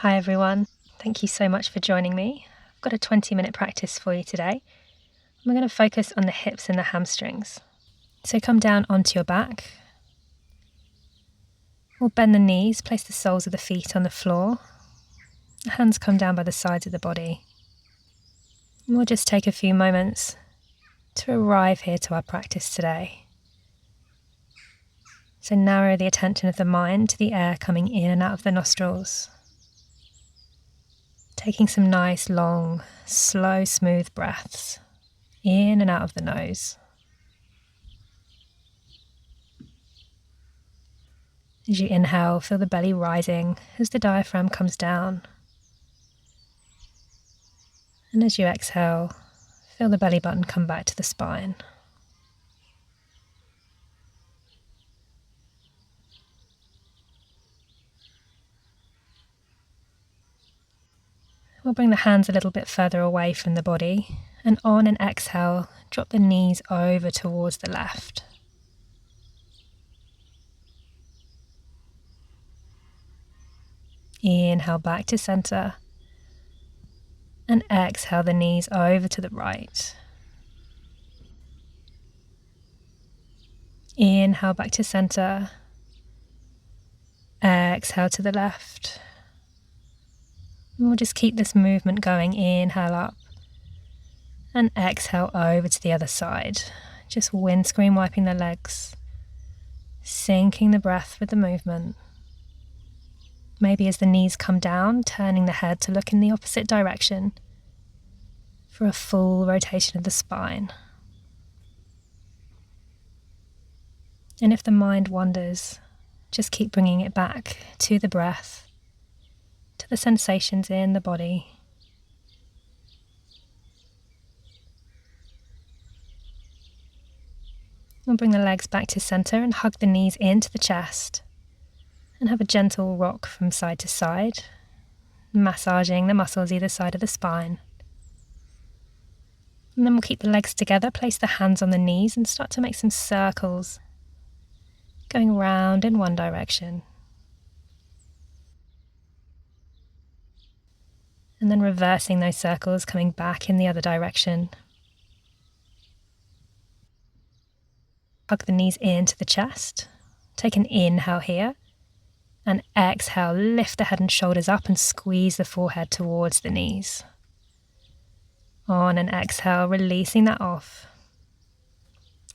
Hi everyone, thank you so much for joining me. I've got a 20-minute practice for you today. We're going to focus on the hips and the hamstrings. So come down onto your back. We'll bend the knees, place the soles of the feet on the floor. The hands come down by the sides of the body. And we'll just take a few moments to arrive here to our practice today. So narrow the attention of the mind to the air coming in and out of the nostrils. Taking some nice, long, slow, smooth breaths in and out of the nose. As you inhale, feel the belly rising as the diaphragm comes down. And as you exhale, feel the belly button come back to the spine. We'll bring the hands a little bit further away from the body, and on an exhale, drop the knees over towards the left. Inhale back to center, and exhale the knees over to the right. Inhale back to center, exhale to the left. And we'll just keep this movement going. Inhale up and exhale over to the other side. Just windscreen wiping the legs, syncing the breath with the movement. Maybe as the knees come down, turning the head to look in the opposite direction for a full rotation of the spine. And if the mind wanders, just keep bringing it back to the breath, to the sensations in the body. We'll bring the legs back to center and hug the knees into the chest and have a gentle rock from side to side, massaging the muscles either side of the spine. And then we'll keep the legs together, place the hands on the knees and start to make some circles, going round in one direction. And then reversing those circles, coming back in the other direction. Hug the knees into the chest. Take an inhale here. And exhale, lift the head and shoulders up and squeeze the forehead towards the knees. On an exhale, releasing that off.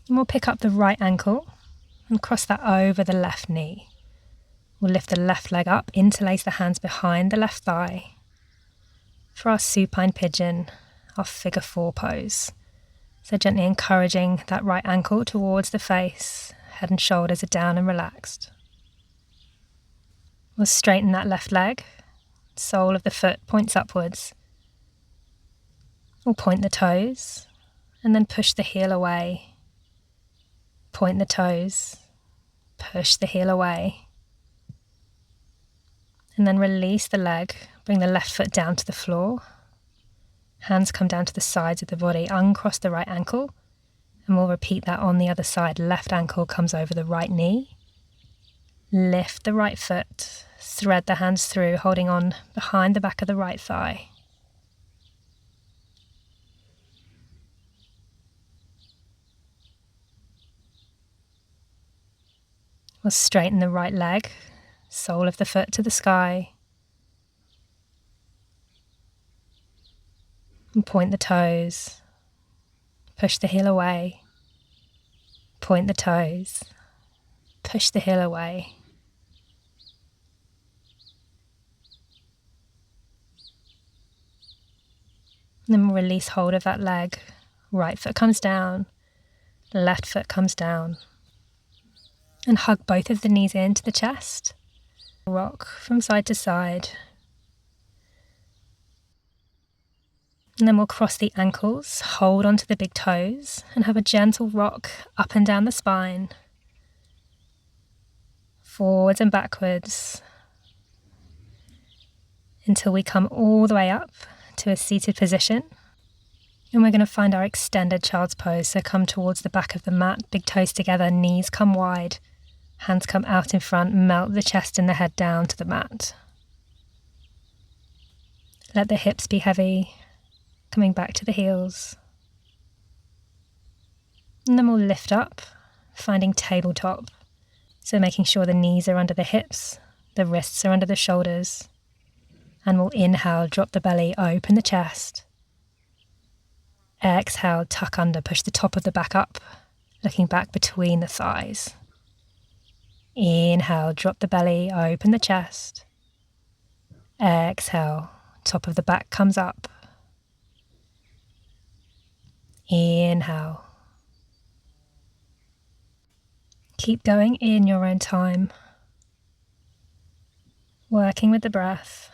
And we'll pick up the right ankle and cross that over the left knee. We'll lift the left leg up, interlace the hands behind the left thigh. For our supine pigeon, our figure 4 pose. So gently encouraging that right ankle towards the face, head and shoulders are down and relaxed. We'll straighten that left leg, sole of the foot points upwards. We'll point the toes and then push the heel away. Point the toes, push the heel away. And then release the leg, bring the left foot down to the floor. Hands come down to the sides of the body, uncross the right ankle, and we'll repeat that on the other side. Left ankle comes over the right knee. Lift the right foot, thread the hands through, holding on behind the back of the right thigh. We'll straighten the right leg, sole of the foot to the sky. And point the toes. Push the heel away. Point the toes. Push the heel away. And then we'll release hold of that leg. Right foot comes down. Left foot comes down. And hug both of the knees into the chest. Rock from side to side. And then we'll cross the ankles, hold onto the big toes, and have a gentle rock up and down the spine. Forwards and backwards. Until we come all the way up to a seated position. And we're going to find our extended child's pose. So come towards the back of the mat, big toes together, knees come wide. Hands come out in front, melt the chest and the head down to the mat. Let the hips be heavy, coming back to the heels. And then we'll lift up, finding tabletop. So making sure the knees are under the hips, the wrists are under the shoulders. And we'll inhale, drop the belly, open the chest. Exhale, tuck under, push the top of the back up, looking back between the thighs. Inhale, drop the belly, open the chest. Exhale, top of the back comes up. Inhale. Keep going in your own time, working with the breath.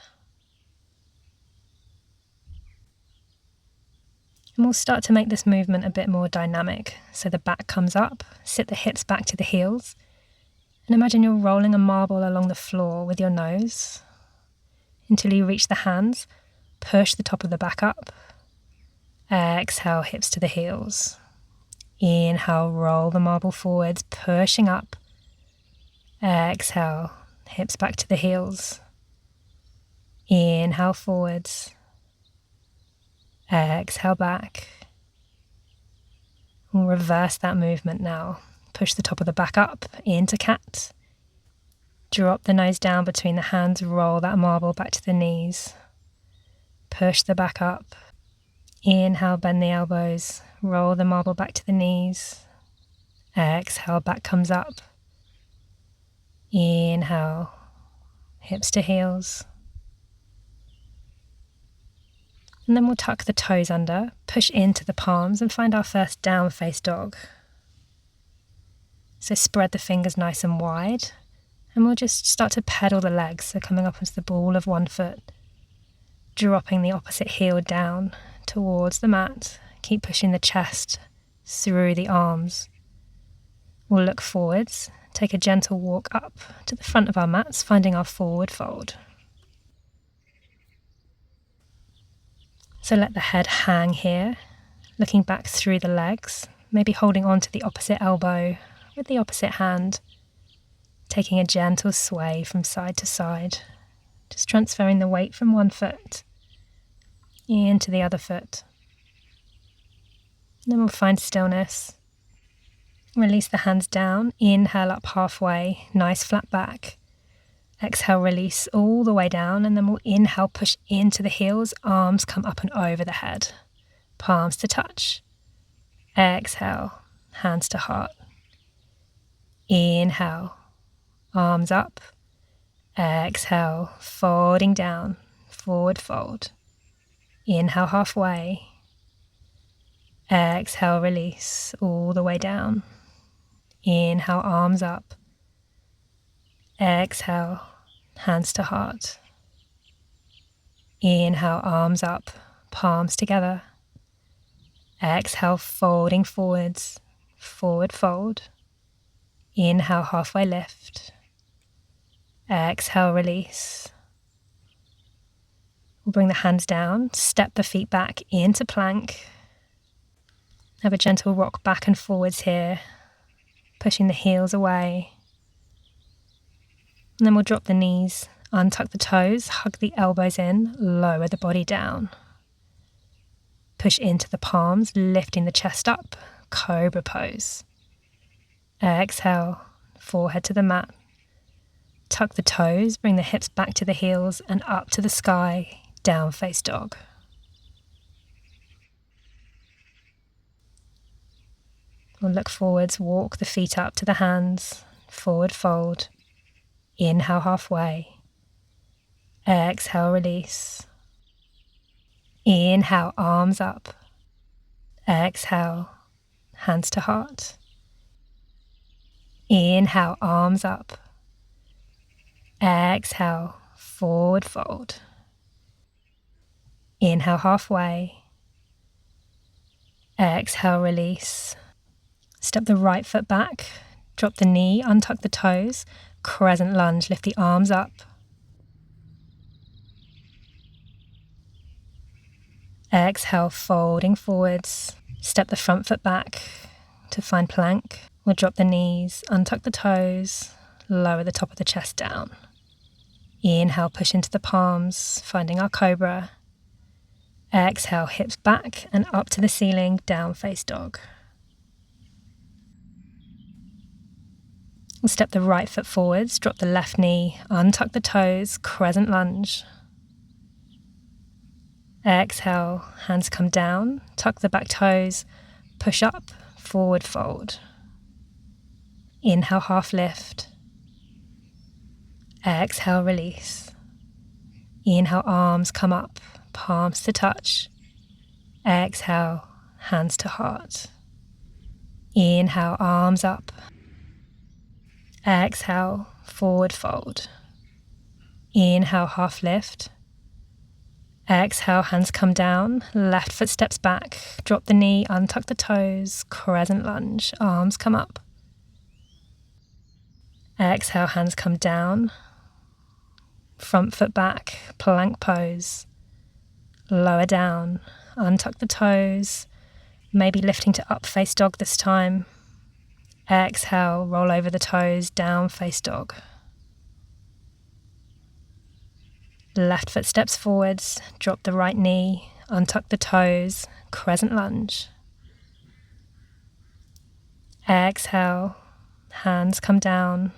And we'll start to make this movement a bit more dynamic. So the back comes up, sit the hips back to the heels, and imagine you're rolling a marble along the floor with your nose until you reach the hands. Push the top of the back up. Exhale, hips to the heels. Inhale, roll the marble forwards, pushing up. Exhale, hips back to the heels. Inhale, forwards. Exhale, back. We'll reverse that movement now. Push the top of the back up into cat. Drop the nose down between the hands, roll that marble back to the knees. Push the back up. Inhale, bend the elbows, roll the marble back to the knees. Exhale, back comes up. Inhale, hips to heels. And then we'll tuck the toes under, push into the palms and find our first down face dog. So spread the fingers nice and wide and we'll just start to pedal the legs. So coming up onto the ball of one foot, dropping the opposite heel down towards the mat. Keep pushing the chest through the arms. We'll look forwards, take a gentle walk up to the front of our mats, finding our forward fold. So let the head hang here, looking back through the legs, maybe holding on to the opposite elbow with the opposite hand, taking a gentle sway from side to side, just transferring the weight from one foot into the other foot. And then we'll find stillness. Release the hands down, inhale up halfway, nice flat back. Exhale, release all the way down, and then we'll inhale, push into the heels, arms come up and over the head, palms to touch. Exhale, hands to heart. Inhale, arms up. Exhale, folding down, forward fold. Inhale halfway. Exhale, release all the way down. Inhale, arms up. Exhale, hands to heart. Inhale, arms up, palms together. Exhale, folding forwards, forward fold. Inhale, halfway lift. Exhale, release. We'll bring the hands down, step the feet back into plank. Have a gentle rock back and forwards here, pushing the heels away. And then we'll drop the knees, untuck the toes, hug the elbows in, lower the body down. Push into the palms, lifting the chest up, cobra pose. Exhale, forehead to the mat. Tuck the toes, bring the hips back to the heels and up to the sky, down face dog. We'll look forwards, walk the feet up to the hands, forward fold. Inhale halfway. Exhale, release. Inhale, arms up. Exhale, hands to heart. Inhale, arms up. Exhale, forward fold. Inhale halfway. Exhale, release. Step the right foot back, drop the knee, untuck the toes, crescent lunge, lift the arms up. Exhale, folding forwards, step the front foot back to find plank. We'll drop the knees, untuck the toes, lower the top of the chest down. Inhale, push into the palms, finding our cobra. Exhale, hips back and up to the ceiling, down face dog. We'll step the right foot forwards, drop the left knee, untuck the toes, crescent lunge. Exhale, hands come down, tuck the back toes, push up, forward fold. Inhale, half lift. Exhale, release. Inhale, arms come up, palms to touch. Exhale, hands to heart. Inhale, arms up. Exhale, forward fold. Inhale, half lift. Exhale, hands come down, left foot steps back, drop the knee, untuck the toes, crescent lunge, arms come up. Exhale, hands come down, front foot back, plank pose, lower down, untuck the toes, maybe lifting to up face dog this time. Exhale, roll over the toes, down face dog. Left foot steps forwards, drop the right knee, untuck the toes, crescent lunge. Exhale, hands come down,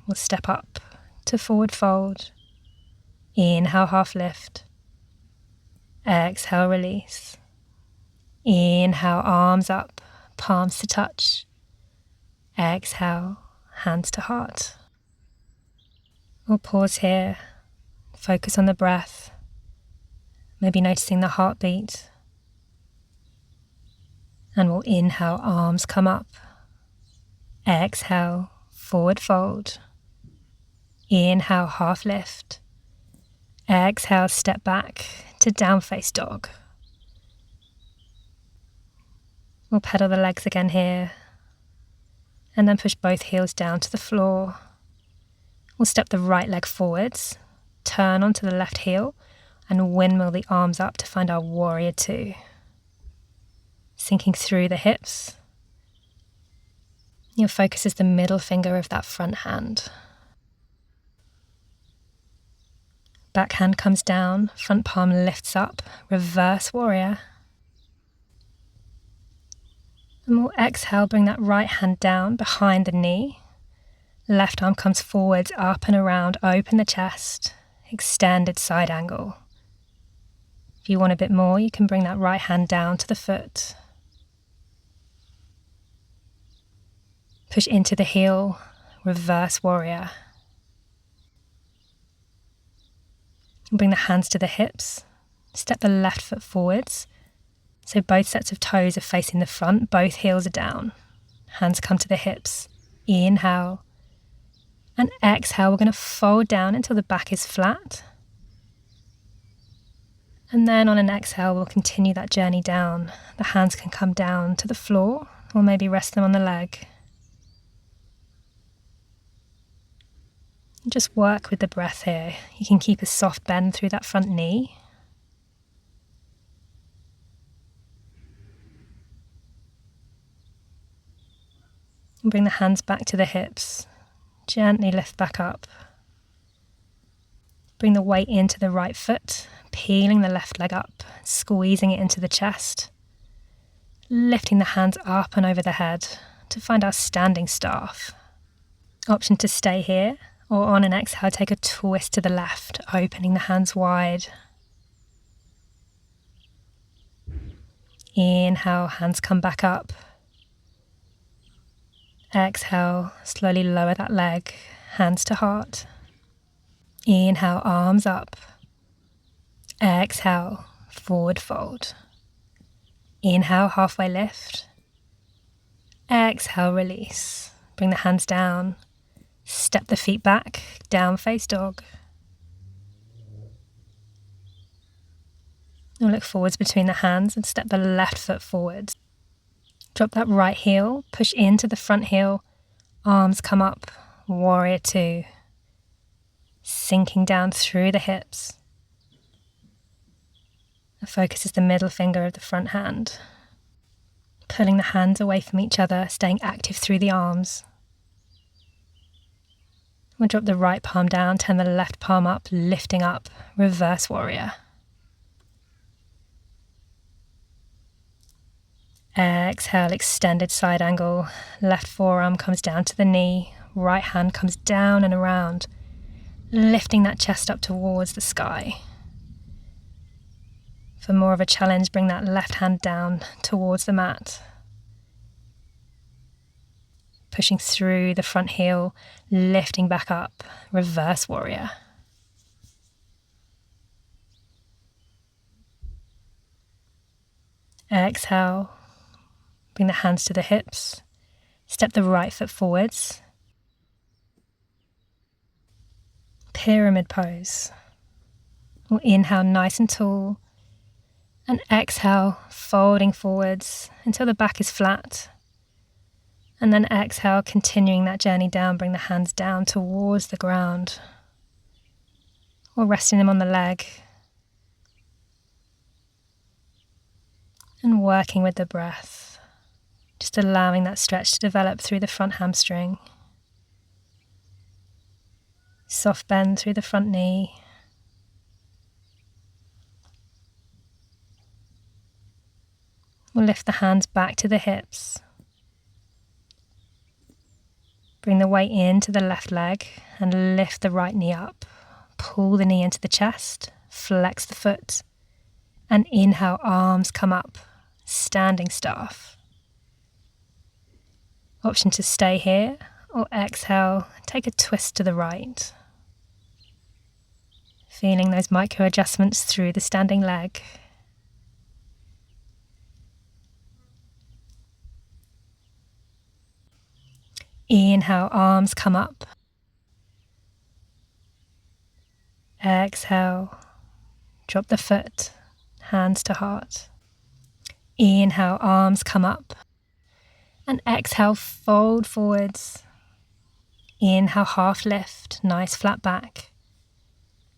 we'll step up to forward fold. Inhale, half lift. Exhale, release. Inhale, arms up, palms to touch. Exhale, hands to heart. We'll pause here. Focus on the breath, maybe noticing the heartbeat. And we'll inhale, arms come up. Exhale, forward fold. Inhale, half lift. Exhale, step back to down face dog. We'll pedal the legs again here. And then push both heels down to the floor. We'll step the right leg forwards. Turn onto the left heel and windmill the arms up to find our warrior two. Sinking through the hips. Your focus is the middle finger of that front hand. Back hand comes down, front palm lifts up, reverse warrior. And we'll exhale, bring that right hand down behind the knee. Left arm comes forwards, up and around, open the chest. Extended side angle. If you want a bit more, you can bring that right hand down to the foot. Push into the heel, reverse warrior. Bring the hands to the hips. Step the left foot forwards. So both sets of toes are facing the front, both heels are down. Hands come to the hips. Inhale. And exhale, we're going to fold down until the back is flat. And then on an exhale, we'll continue that journey down. The hands can come down to the floor or maybe rest them on the leg. Just work with the breath here. You can keep a soft bend through that front knee. And bring the hands back to the hips. Gently lift back up. Bring the weight into the right foot, peeling the left leg up, squeezing it into the chest. Lifting the hands up and over the head to find our standing staff. Option to stay here, or on an exhale, take a twist to the left, opening the hands wide. Inhale, hands come back up. Exhale, slowly lower that leg, hands to heart. Inhale, arms up. Exhale, forward fold. Inhale, halfway lift. Exhale, release. Bring the hands down. Step the feet back, down face dog. And look forwards between the hands and step the left foot forward. Drop that right heel, push into the front heel, arms come up, warrior two. Sinking down through the hips. The focus is the middle finger of the front hand. Pulling the hands away from each other, staying active through the arms. We'll drop the right palm down, turn the left palm up, lifting up, reverse warrior. Exhale, extended side angle. Left forearm comes down to the knee. Right hand comes down and around, lifting that chest up towards the sky. For more of a challenge, bring that left hand down towards the mat. Pushing through the front heel, lifting back up. Reverse warrior. Exhale. Bring the hands to the hips. Step the right foot forwards. Pyramid pose. We'll inhale nice and tall. And exhale, folding forwards until the back is flat. And then exhale, continuing that journey down. Bring the hands down towards the ground. Or resting them on the leg. And working with the breath. Just allowing that stretch to develop through the front hamstring. Soft bend through the front knee. We'll lift the hands back to the hips. Bring the weight into the left leg and lift the right knee up. Pull the knee into the chest, flex the foot, and inhale, arms come up, standing staff. Option to stay here, or exhale, take a twist to the right. Feeling those micro adjustments through the standing leg. Inhale, arms come up. Exhale, drop the foot, hands to heart. Inhale, arms come up. And exhale, fold forwards. Inhale, half lift, nice flat back.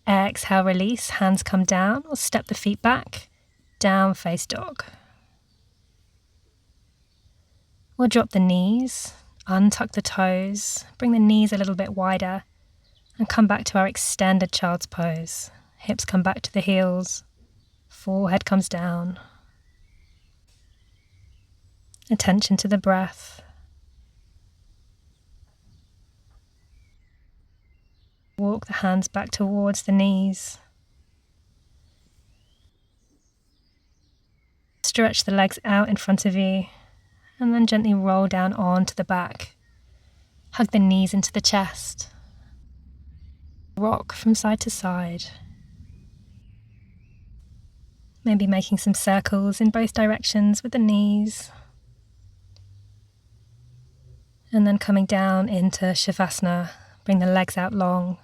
Exhale, release, hands come down or step the feet back. Down face dog. We'll drop the knees, untuck the toes, bring the knees a little bit wider and come back to our extended child's pose. Hips come back to the heels, forehead comes down. Attention to the breath. Walk the hands back towards the knees. Stretch the legs out in front of you and then gently roll down onto the back. Hug the knees into the chest. Rock from side to side. Maybe making some circles in both directions with the knees. And then coming down into Shavasana, bring the legs out long.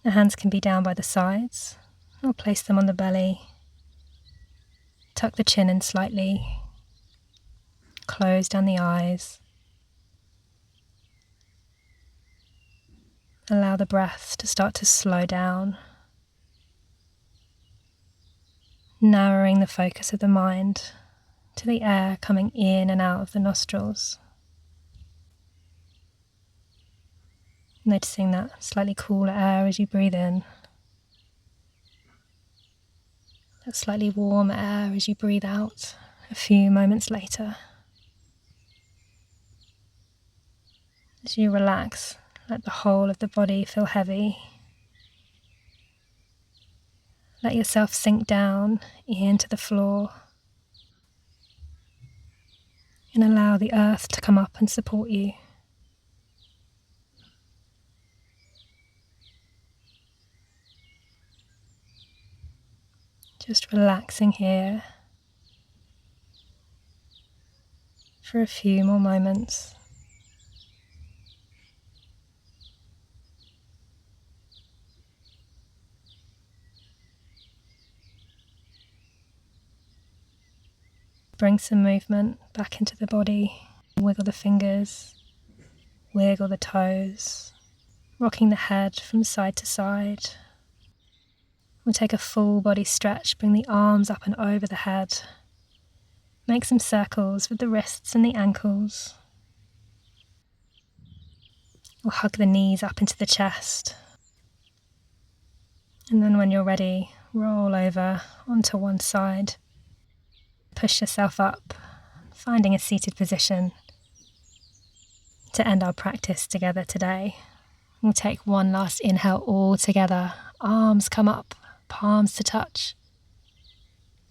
The hands can be down by the sides, or place them on the belly. Tuck the chin in slightly. Close down the eyes. Allow the breath to start to slow down. Narrowing the focus of the mind to the air coming in and out of the nostrils. Noticing that slightly cooler air as you breathe in. That slightly warmer air as you breathe out a few moments later. As you relax, let the whole of the body feel heavy. Let yourself sink down into the floor. And allow the earth to come up and support you. Just relaxing here for a few more moments. Bring some movement back into the body. Wiggle the fingers, wiggle the toes, rocking the head from side to side. We'll take a full body stretch, bring the arms up and over the head. Make some circles with the wrists and the ankles. We'll hug the knees up into the chest. And then when you're ready, roll over onto one side. push yourself up, finding a seated position. To end our practice together today, we'll take one last inhale all together. Arms come up, palms to touch.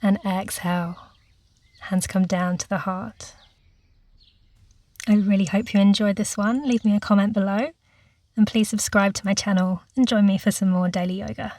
And exhale, hands come down to the heart. I really hope you enjoyed this one. Leave me a comment below, and please subscribe to my channel and join me for some more daily yoga.